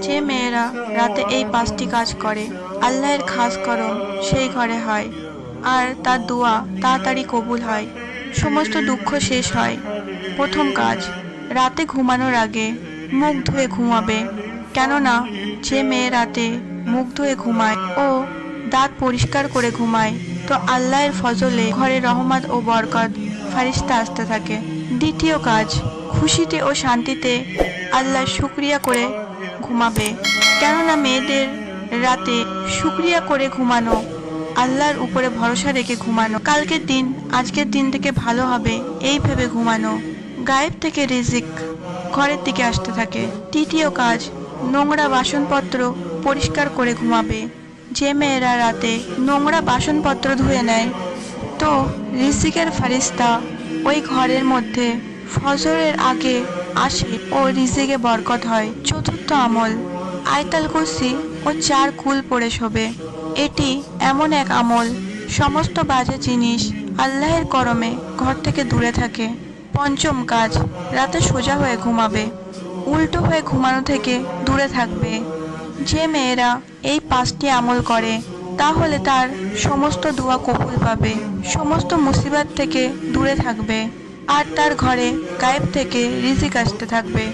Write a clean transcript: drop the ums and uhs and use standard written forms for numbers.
যে মেয়েরা রাতে এই 5টি কাজ করে আল্লাহর খাস করম সেই ঘরে হয়, আর তার দোয়া তাড়াতাড়ি কবুল হয়, সমস্ত দুঃখ শেষ হয়। প্রথম কাজ, রাতে ঘুমানোর আগে মুখ ধুয়ে ঘুমাবে। কেননা যে মেয়ে রাতে মুখ ধুয়ে ঘুমায় ও দাঁত পরিষ্কার করে ঘুমায়, তো আল্লাহর ফজলে ঘরে রহমত ও বরকত ফারিস্তা আসতে থাকে। দ্বিতীয় কাজ, খুশিতে ও শান্তিতে আল্লাহর শুকরিয়া করে ঘুমাবে। কেননা মেয়েদের রাতে শুকরিয়া করে ঘুমানো, আল্লাহর উপরে ভরসা রেখে ঘুমানো, কালকের দিন আজকের দিন থেকে ভালো হবে এই ভেবে ঘুমানো। গায়েব থেকে রিজিক ঘরের দিকে আসতে থাকে। তৃতীয় কাজ, নোংরা বাসনপত্র পরিষ্কার করে ঘুমাবে। যে মেয়েরা রাতে নোংরা বাসনপত্র ধুয়ে নেয়, তো রিজিকের ফারিস্তা ওই ঘরের মধ্যে ফজরের আগে আসে ও রিজিকে বরকত হয়। চতুর্থ আমল, আয়তাল কুরসি ও 4 কুল পড়ে শোবে। এটি এমন এক আমল, সমস্ত বাজে জিনিস আল্লাহর করমে ঘর থেকে দূরে থাকে। পঞ্চম কাজ, রাতে সোজা হয়ে ঘুমাবে, উল্টো হয়ে ঘুমানো থেকে দূরে থাকবে। যে মেয়েরা এই 5টি আমল করে তাহলে তার সমস্ত দোয়া কবুল পাবে, সমস্ত মুসিবত থেকে দূরে থাকবে, আর তার ঘরে গায়েব থেকে রিজিক আসতে থাকবে।